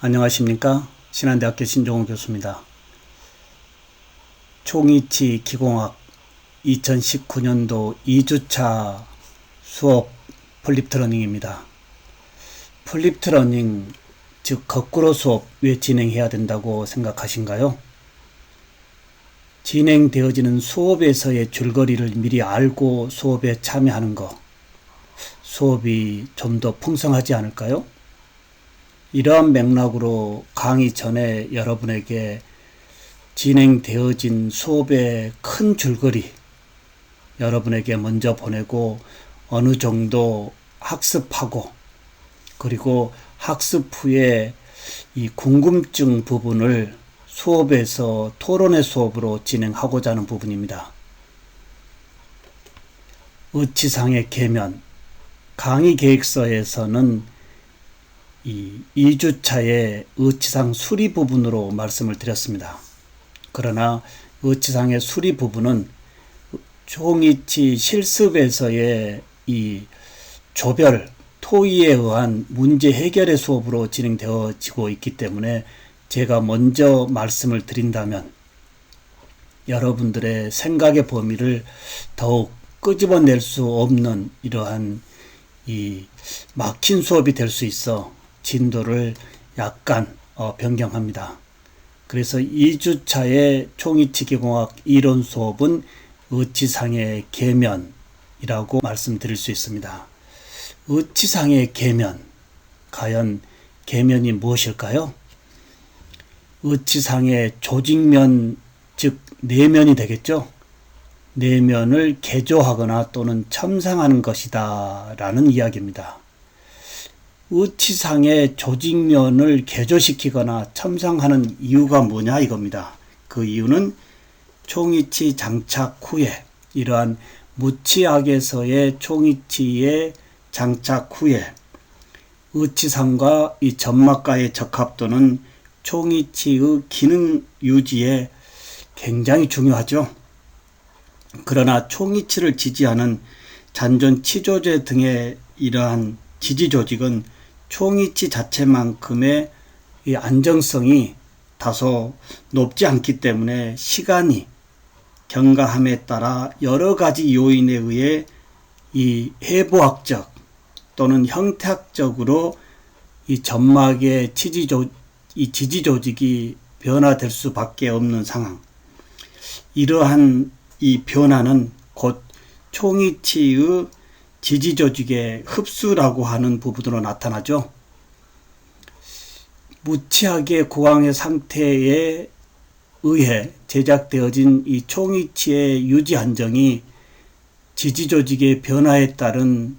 안녕하십니까? 신한대학교 신종호 교수입니다. 총이치 기공학 2019년도 2주차 수업 플립트러닝입니다. 플립트러닝, 즉 거꾸로 수업 왜 진행해야 된다고 생각하신가요? 진행되어지는 수업에서의 줄거리를 미리 알고 수업에 참여하는 것, 수업이 좀 더 풍성하지 않을까요? 이러한 맥락으로 강의 전에 여러분에게 진행되어진 수업의 큰 줄거리 여러분에게 먼저 보내고 어느 정도 학습하고 그리고 학습 후에 이 궁금증 부분을 수업에서 토론회 수업으로 진행하고자 하는 부분입니다. 의치상의 계면, 강의 계획서에서는 이 2주차의 의치상 수리 부분으로 말씀을 드렸습니다. 그러나 의치상의 수리 부분은 총이치 실습에서의 이 조별, 토의에 의한 문제 해결의 수업으로 진행되어지고 있기 때문에 제가 먼저 말씀을 드린다면 여러분들의 생각의 범위를 더욱 끄집어낼 수 없는 이러한 이 막힌 수업이 될 수 있어 진도를 약간 변경합니다. 그래서 2주차의 총이치기공학 이론 수업은 의치상의 계면이라고 말씀드릴 수 있습니다. 의치상의 계면, 과연 계면이 무엇일까요? 의치상의 조직면, 즉 내면이 되겠죠. 내면을 개조하거나 또는 첨상하는 것이다 라는 이야기입니다. 의치상의 조직면을 개조시키거나 첨상하는 이유가 뭐냐 이겁니다. 그 이유는 총이치 장착 후에 이러한 무치학에서의 총이치의 장착 후에 의치상과 이 점막과의 적합도는 총이치의 기능 유지에 굉장히 중요하죠. 그러나 총이치를 지지하는 잔존 치조제 등의 이러한 지지 조직은 총이치 자체만큼의 이 안정성이 다소 높지 않기 때문에 시간이 경과함에 따라 여러 가지 요인에 의해 이 해부학적 또는 형태학적으로 이 점막의 지지 조직이 변화될 수밖에 없는 상황. 이러한 이 변화는 곧 총이치의 지지 조직의 흡수라고 하는 부분으로 나타나죠. 무치학의 구강의 상태에 의해 제작되어진 이 총이치의 유지 안정이 지지 조직의 변화에 따른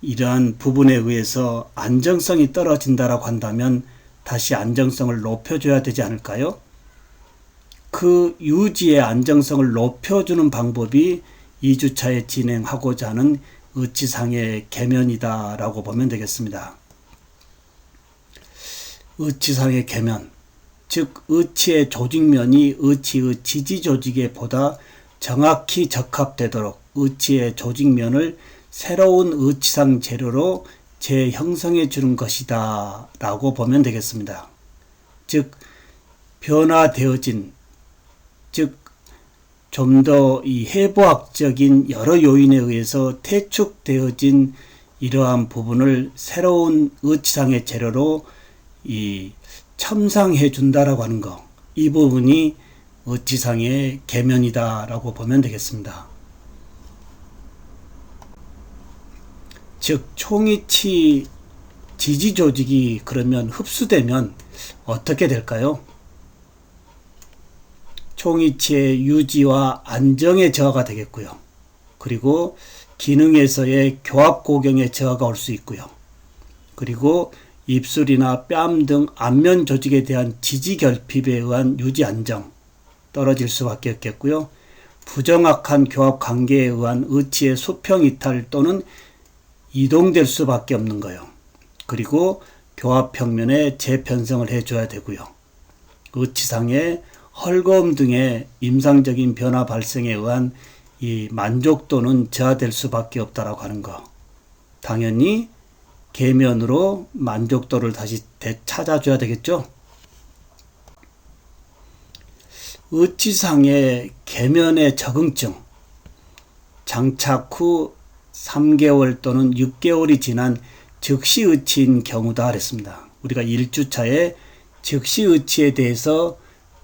이러한 부분에 의해서 안정성이 떨어진다라고 한다면 다시 안정성을 높여줘야 되지 않을까요? 그 유지의 안정성을 높여주는 방법이 2주차에 진행하고자 하는 의치상의 계면이다 라고 보면 되겠습니다. 의치상의 계면, 즉 의치의 조직면이 의치의 지지 조직에 보다 정확히 적합되도록 의치의 조직면을 새로운 의치상 재료로 재형성해 주는 것이다 라고 보면 되겠습니다. 즉 변화되어진, 즉 좀 더 이 해부학적인 여러 요인에 의해서 퇴축되어진 이러한 부분을 새로운 의치상의 재료로 이 첨상해 준다라고 하는 것, 이 부분이 의치상의 계면이다라고 보면 되겠습니다. 즉 총이치 지지 조직이 그러면 흡수되면 어떻게 될까요? 총이치의 유지와 안정의 저하가 되겠고요. 그리고 기능에서의 교합 고경의 저하가 올 수 있고요. 그리고 입술이나 뺨 등 안면 조직에 대한 지지 결핍에 의한 유지 안정 떨어질 수밖에 없겠고요. 부정확한 교합 관계에 의한 의치의 수평 이탈 또는 이동될 수밖에 없는 거예요. 그리고 교합 평면에 재편성을 해줘야 되고요. 의치상의 헐거움 등의 임상적인 변화 발생에 의한 이 만족도는 저하될 수밖에 없다라고 하는 거. 당연히 계면으로 만족도를 다시 되찾아줘야 되겠죠. 의치상의 계면의 적응증, 장착 후 3개월 또는 6개월이 지난 즉시의치인 경우다 그랬습니다. 우리가 1주차에 즉시의치에 대해서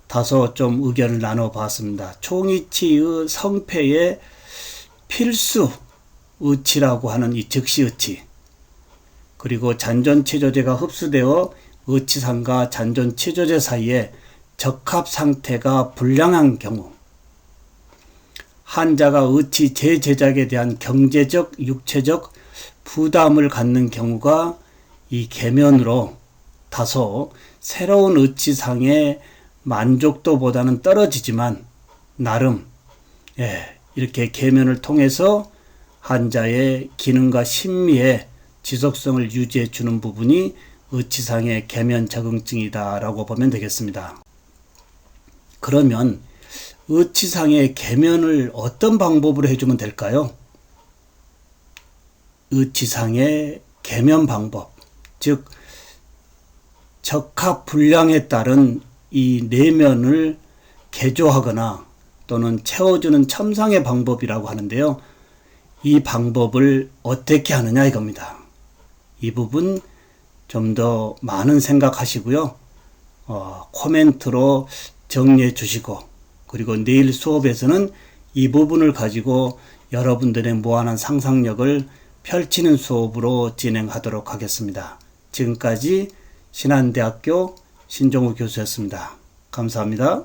다소 좀 의견을 나눠봤습니다. 총의치의 성패의 필수 의치라고 하는 이 즉시의치, 그리고 잔존치조제가 흡수되어 의치상과 잔존치조제 사이에 적합 상태가 불량한 경우, 환자가 의치 재제작에 대한 경제적, 육체적 부담을 갖는 경우가 이 계면으로 다소 새로운 의치상의 만족도보다는 떨어지지만 나름 이렇게 계면을 통해서 환자의 기능과 심미의 지속성을 유지해 주는 부분이 의치상의 계면 적응증이다 라고 보면 되겠습니다. 그러면 의치상의 계면을 어떤 방법으로 해주면 될까요? 의치상의 계면 방법, 즉 적합 불량에 따른 이 내면을 개조하거나 또는 채워주는 첨상의 방법이라고 하는데요. 이 방법을 어떻게 하느냐 이겁니다. 이 부분 좀 더 많은 생각하시고요. 코멘트로 정리해 주시고, 그리고 내일 수업에서는 이 부분을 가지고 여러분들의 무한한 상상력을 펼치는 수업으로 진행하도록 하겠습니다. 지금까지 신한대학교 신종우 교수였습니다. 감사합니다.